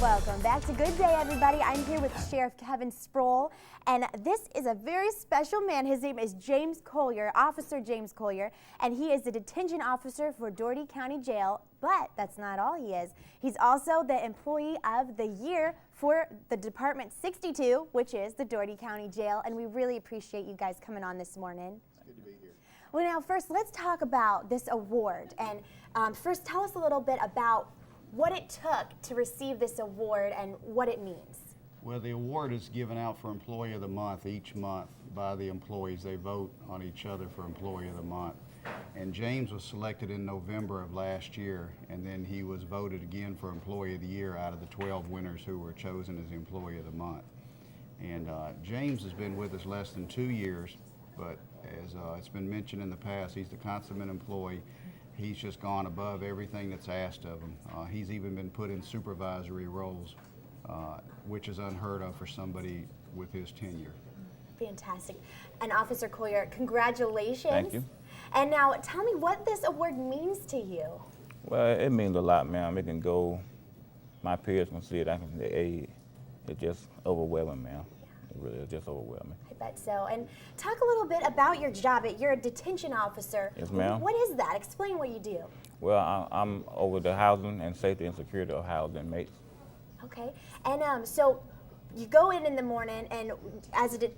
Welcome back to Good Day, everybody. I'm here with Sheriff Kevin Sproul, and this is a very special man. His name is James Collier, Officer James Collier, and he is the detention officer for Dougherty County Jail. But that's not all he is. He's also the Employee of the Year for the Department 62, which is the Dougherty County Jail, and we really appreciate you guys coming on this morning. It's good to be here. Well, now first, let's talk about this award, and first tell us a little bit about what it took to receive this award and what it means. Well, the award is given out for Employee of the Month each month by the employees. They vote on each other for Employee of the Month. And James was selected in November of last year, and then he was voted again for Employee of the Year out of the 12 winners who were chosen as the Employee of the Month. And James has been with us less than 2 years, but as it's been mentioned in the past, he's the consummate employee. He's just gone above everything that's asked of him. He's even been put in supervisory roles, which is unheard of for somebody with his tenure. Fantastic. And Officer Collier, congratulations. Thank you. And now tell me what this award means to you. Well, it means a lot, ma'am. It can go, my peers can see it, it's just overwhelming, ma'am. It really is just overwhelming. I bet so. And talk a little bit about your job. You're a detention officer. Yes, ma'am. What is that? Explain what you do. Well, I'm over the housing and safety and security of housing inmates. Okay. And so you go in the morning, and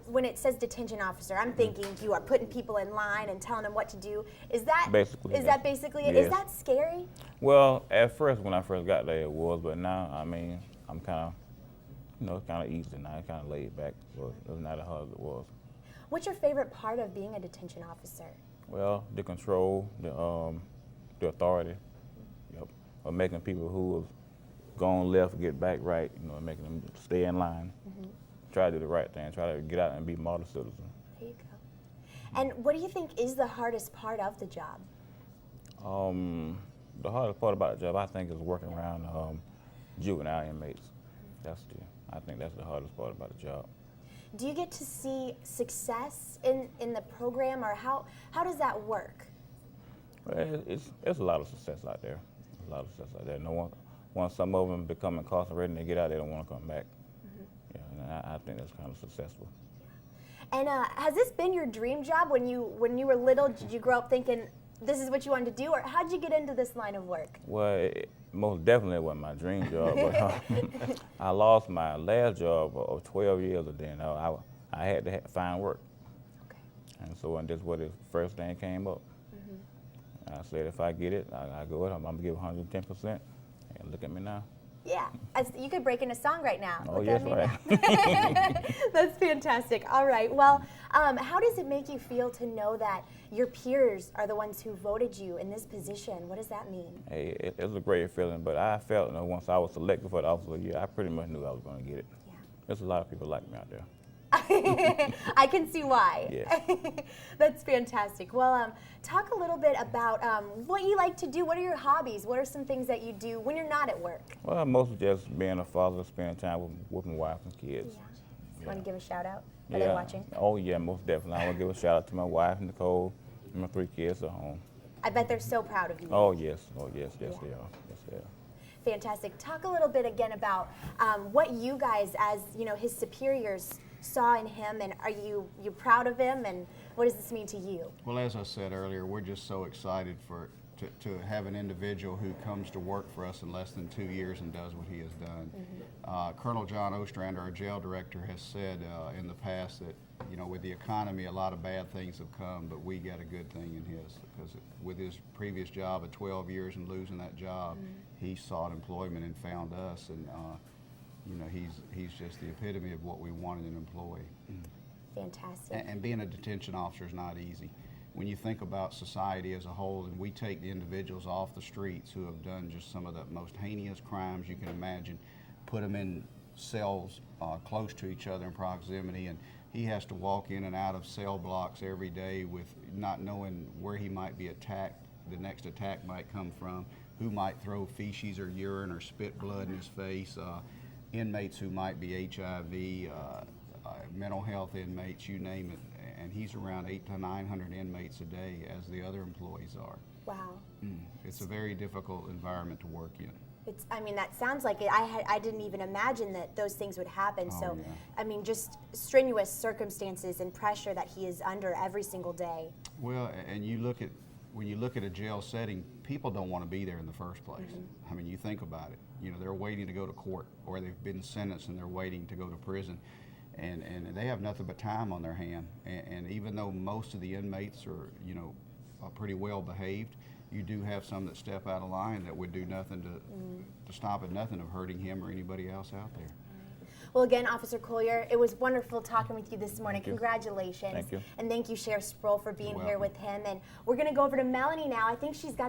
when it says detention officer, I'm thinking you are putting people in line and telling them what to do. Is that basically? That basically it? Yes. Is that scary? Well, at first when I first got there it was, but now I mean I'm kind of, it's kind of easy now. It's kind of laid back, so it's not as hard as it was. What's your favorite part of being a detention officer? Well, the control, the authority, of making people who have gone left get back right, making them stay in line. Try to do the right thing, try to get out and be model citizens. There you go. And what do you think is the hardest part of the job? The hardest part about the job, I think, is working around juvenile inmates. I think that's the hardest part about the job. Do you get to see success in the program, or how does that work? Well, it's a lot of success out there. Once some of them become incarcerated and they get out, they don't want to come back. Yeah, and I think that's kind of successful. And has this been your dream job when you were little? Did you grow up thinking this is what you wanted to do, or how did you get into this line of work? Well, it most definitely wasn't my dream job, but I lost my last job of 12 years, and then I had to find work. Okay. And so when this was the first thing came up, I said if I get it, I go it. I'm gonna give 110%. And look at me now. Yeah, you could break into song right now. Oh, look yes, right. That's fantastic. All right. Well, how does it make you feel to know that your peers are the ones who voted you in this position? What does that mean? Hey, it's a great feeling, but I felt once I was selected for the Officer of the Year, I pretty much knew I was going to get it. Yeah. There's a lot of people like me out there. I can see why. Yes. That's fantastic. Well, talk a little bit about what you like to do. What are your hobbies? What are some things that you do when you're not at work? Well, mostly just being a father, spending time with my wife and kids. Yeah. You want to give a shout out? Are Yeah. they watching? Oh, yeah, most definitely. I want to give a shout out to my wife, Nicole, and my 3 kids at home. I bet they're so proud of you. Oh, yes. Yes, Yeah. they are. Yes, they are. Fantastic. Talk a little bit again about what you guys, as his superiors, saw in him, and are you proud of him, and what does this mean to you? Well, as I said earlier, we're just so excited to have an individual who comes to work for us in less than 2 years and does what he has done. Colonel John Ostrander, our jail director, has said in the past that with the economy, a lot of bad things have come, but we got a good thing in his, because with his previous job of 12 years and losing that job, he sought employment and found us, and he's just the epitome of what we want in an employee. Fantastic. And being a detention officer is not easy. When you think about society as a whole, and we take the individuals off the streets who have done just some of the most heinous crimes you can imagine, put them in cells close to each other in proximity, and he has to walk in and out of cell blocks every day with not knowing where he might be attacked, the next attack might come from, who might throw feces or urine or spit blood in his face, inmates who might be HIV, mental health inmates, you name it. And he's around 800 to 900 inmates a day, as the other employees are. Wow. It's a very difficult environment to work in. I mean, that sounds like it. I didn't even imagine that those things would happen. Oh, So, yeah. I mean, just strenuous circumstances and pressure that he is under every single day. Well, and when you look at a jail setting, people don't want to be there in the first place. I mean, you think about it. You know, they're waiting to go to court, or they've been sentenced and they're waiting to go to prison, and they have nothing but time on their hand. And even though most of the inmates are, you know, are pretty well behaved, you do have some that step out of line that would do nothing to stop at nothing of hurting him or anybody else out there. Well, again, Officer Collier, it was wonderful talking with you this morning. Thank you. Congratulations. Thank you. And thank you, Sheriff Sproul, for being You're here welcome. with him. And we're going to go over to Melanie now. I think she's got